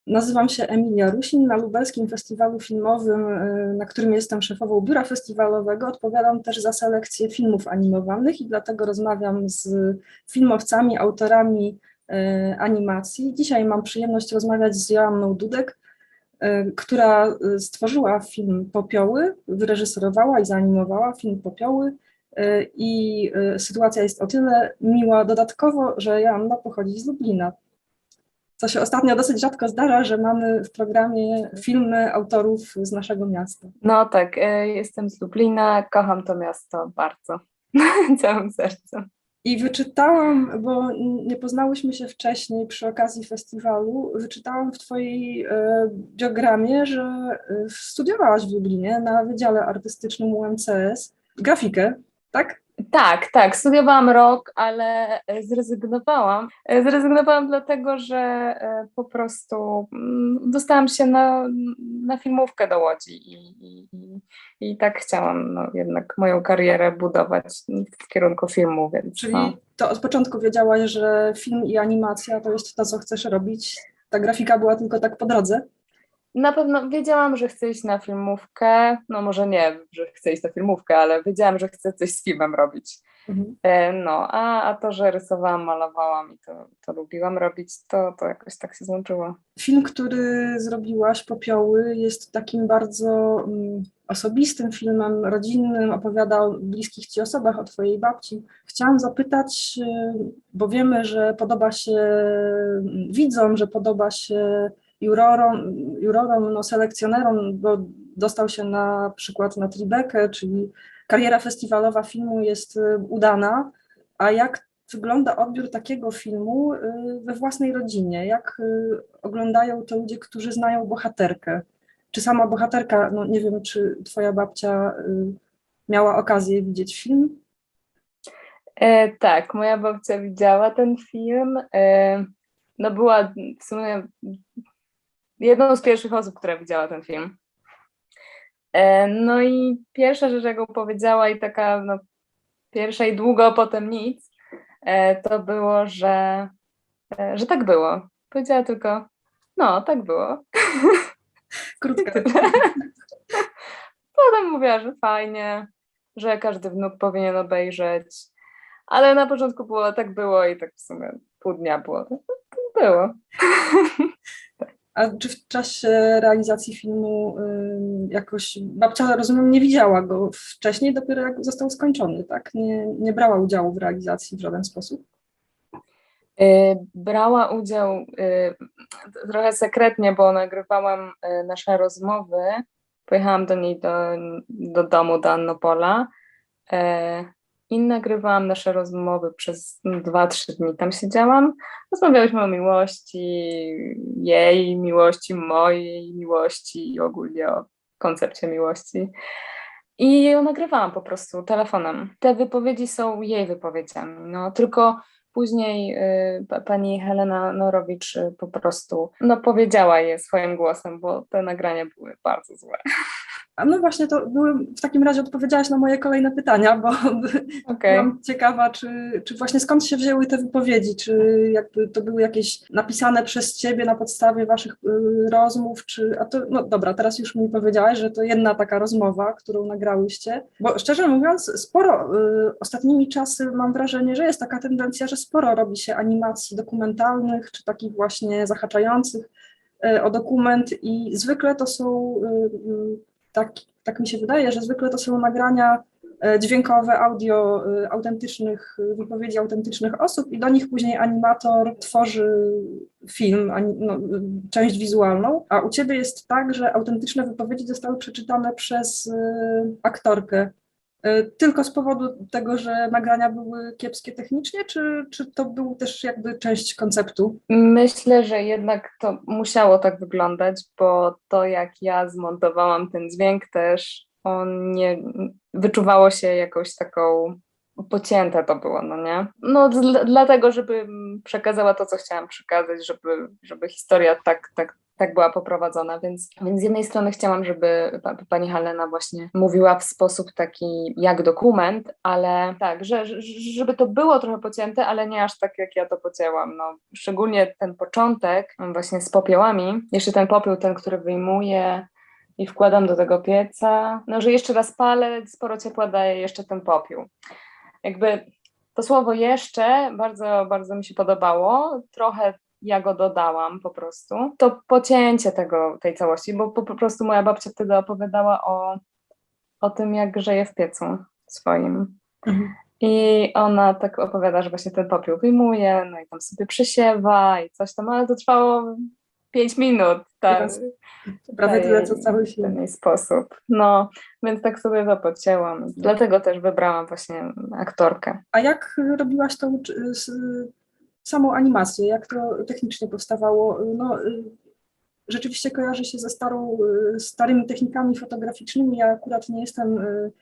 Nazywam się Emilia Rusin. Na Lubelskim Festiwalu Filmowym, na którym jestem szefową biura festiwalowego, odpowiadam też za selekcję filmów animowanych i dlatego rozmawiam z filmowcami, autorami animacji. Dzisiaj mam przyjemność rozmawiać z Joanną Dudek, która stworzyła film Popioły, wyreżyserowała i zaanimowała film Popioły. I sytuacja jest o tyle miła dodatkowo, że Joanna pochodzi z Lublina. Co się ostatnio dosyć rzadko zdarza, że mamy w programie filmy autorów z naszego miasta. No tak, jestem z Lublina, kocham to miasto bardzo, całym sercem. I wyczytałam, bo nie poznałyśmy się wcześniej przy okazji festiwalu, wyczytałam w twojej biogramie, że studiowałaś w Lublinie na Wydziale Artystycznym UMCS grafikę, tak? Tak, studiowałam rok, ale zrezygnowałam. Zrezygnowałam dlatego, że po prostu dostałam się na filmówkę do Łodzi i tak chciałam jednak moją karierę budować w kierunku filmu, więc Czyli to od początku wiedziałaś, że film i animacja to jest to, co chcesz robić? Ta grafika była tylko tak po drodze? Na pewno wiedziałam, że chcę iść na filmówkę, no może nie, że chcę iść na filmówkę, ale wiedziałam, że chcę coś z filmem robić. Mhm. A to, że rysowałam, malowałam i to lubiłam robić, to jakoś tak się złączyło. Film, który zrobiłaś, Popioły, jest takim bardzo osobistym filmem, rodzinnym, opowiada o bliskich ci osobach, o twojej babci. Chciałam zapytać, bo wiemy, że podoba się widzom, że podoba się jurorom, selekcjonerom, bo dostał się na przykład na Tribekę, czyli kariera festiwalowa filmu jest udana, a jak wygląda odbiór takiego filmu we własnej rodzinie? Jak oglądają to ludzie, którzy znają bohaterkę? Czy sama bohaterka, no nie wiem, czy twoja babcia miała okazję widzieć film? Tak, moja babcia widziała ten film. No była w sumie jedną z pierwszych osób, która widziała ten film. No i pierwsza rzecz, jaką powiedziała i taka pierwsza i długo potem nic, to było, że tak było. Powiedziała tylko, no, tak było. Krótka. Potem mówiła, że fajnie, że każdy wnuk powinien obejrzeć, ale na początku było, tak było i tak w sumie pół dnia było. Tak było. A czy w czasie realizacji filmu jakoś babcia, rozumiem, nie widziała go wcześniej, dopiero jak został skończony, tak? Nie brała udziału w realizacji w żaden sposób? Brała udział trochę sekretnie, bo nagrywałam nasze rozmowy. Pojechałam do niej do domu, do Annopola i nagrywałam nasze rozmowy przez 2-3 dni. Tam siedziałam, rozmawiałyśmy o miłości, jej miłości, mojej miłości i ogólnie o koncepcie miłości. I ją nagrywałam po prostu telefonem. Te wypowiedzi są jej wypowiedziami, tylko później pani Helena Norowicz po prostu powiedziała je swoim głosem, bo te nagrania były bardzo złe. A no właśnie, to w takim razie odpowiedziałaś na moje kolejne pytania, bo byłam ciekawa, czy właśnie skąd się wzięły te wypowiedzi, czy jakby to były jakieś napisane przez ciebie na podstawie waszych rozmów, no dobra, teraz już mi powiedziałaś, że to jedna taka rozmowa, którą nagrałyście, bo szczerze mówiąc, sporo ostatnimi czasy mam wrażenie, że jest taka tendencja, że sporo robi się animacji dokumentalnych, czy takich właśnie zahaczających o dokument i zwykle to są tak mi się wydaje, że zwykle to są nagrania dźwiękowe, audio autentycznych wypowiedzi autentycznych osób i do nich później animator tworzy film, część wizualną, a u ciebie jest tak, że autentyczne wypowiedzi zostały przeczytane przez aktorkę. Tylko z powodu tego, że nagrania były kiepskie technicznie, czy to był też jakby część konceptu? Myślę, że jednak to musiało tak wyglądać, bo to jak ja zmontowałam ten dźwięk też, on nie wyczuwało się jakąś taką pocięte to było, no nie? No dlatego, żeby przekazała to, co chciałam przekazać, żeby historia tak była poprowadzona, więc z jednej strony chciałam, żeby pani Halena właśnie mówiła w sposób taki jak dokument, ale tak, żeby to było trochę pocięte, ale nie aż tak, jak ja to pocięłam, no. Szczególnie ten początek właśnie z popiołami, jeszcze ten popiół, ten, który wyjmuję i wkładam do tego pieca, no, że jeszcze raz palę, sporo ciepła daje jeszcze ten popiół. Jakby to słowo jeszcze bardzo, bardzo mi się podobało, trochę ja go dodałam po prostu. To pocięcie tej całości, bo po prostu moja babcia wtedy opowiadała o tym, jak grzeje w piecu swoim. I ona tak opowiada, że właśnie ten popiół wyjmuje, no i tam sobie przesiewa i coś tam, ale to trwało 5 minut. Tak. Prawie tyle, co cały film. W ten sposób. No, więc tak sobie to podcięłam. Dlatego też wybrałam właśnie aktorkę. A jak robiłaś tą samą animację? Jak to technicznie powstawało? No, rzeczywiście kojarzy się ze starymi technikami fotograficznymi. Ja akurat nie jestem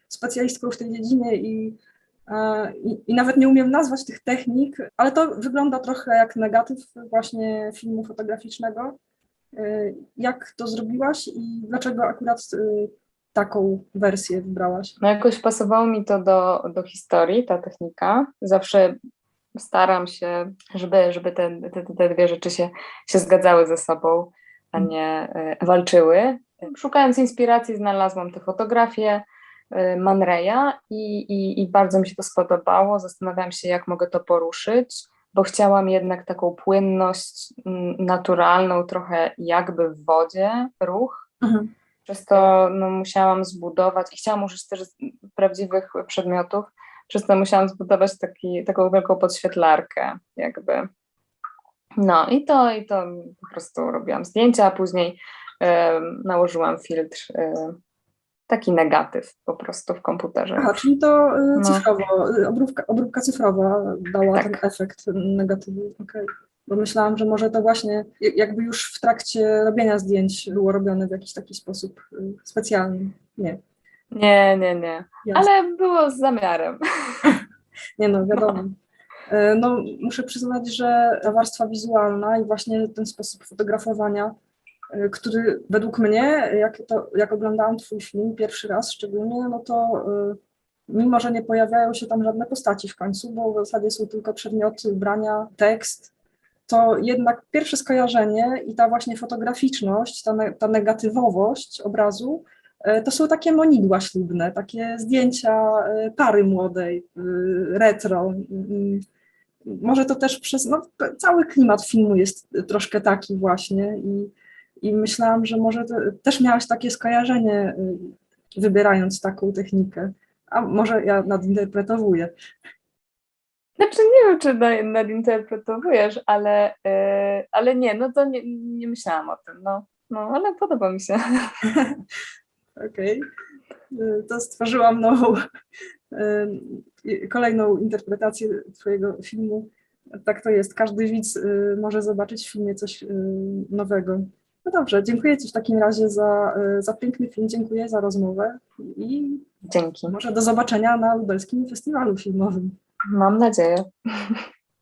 specjalistką w tej dziedzinie i nawet nie umiem nazwać tych technik, ale to wygląda trochę jak negatyw właśnie filmu fotograficznego. Jak to zrobiłaś i dlaczego akurat taką wersję wybrałaś? No jakoś pasowało mi to do historii, ta technika. Zawsze staram się, żeby te dwie rzeczy się zgadzały ze sobą, a nie walczyły. Szukając inspiracji znalazłam te fotografie Man Raya i bardzo mi się to spodobało. Zastanawiałam się, jak mogę to poruszyć, bo chciałam jednak taką płynność naturalną, trochę jakby w wodzie, ruch. Przez to musiałam zbudować i chciałam użyć też prawdziwych przedmiotów, przez to musiałam zbudować taką wielką podświetlarkę jakby. No i to po prostu robiłam zdjęcia, a później nałożyłam filtr, taki negatyw po prostu w komputerze. Aha, czyli to cyfrowo, obróbka cyfrowa dała ten efekt negatywu. Okay. Bo myślałam, że może to właśnie jakby już w trakcie robienia zdjęć było robione w jakiś taki sposób specjalny. Nie. Nie. Jasne. Ale było z zamiarem. Nie no, wiadomo. No, muszę przyznać, że ta warstwa wizualna i właśnie ten sposób fotografowania, który według mnie, jak oglądałam twój film pierwszy raz szczególnie, no to mimo, że nie pojawiają się tam żadne postaci w końcu, bo w zasadzie są tylko przedmioty, ubrania, tekst, to jednak pierwsze skojarzenie i ta właśnie fotograficzność, ta negatywowość obrazu, to są takie monidła ślubne, takie zdjęcia pary młodej, retro. Może to też cały klimat filmu jest troszkę taki właśnie i myślałam, że może też miałaś takie skojarzenie, wybierając taką technikę, a może ja nadinterpretowuję. Znaczy nie wiem, czy nadinterpretowujesz, ale nie, no to nie myślałam o tym, no ale podoba mi się. Okej. To stworzyłam kolejną interpretację twojego filmu. Tak to jest, każdy widz może zobaczyć w filmie coś nowego. No dobrze, dziękuję ci w takim razie za piękny film, dziękuję za rozmowę i dzięki. Może do zobaczenia na Lubelskim Festiwalu Filmowym. Mam nadzieję.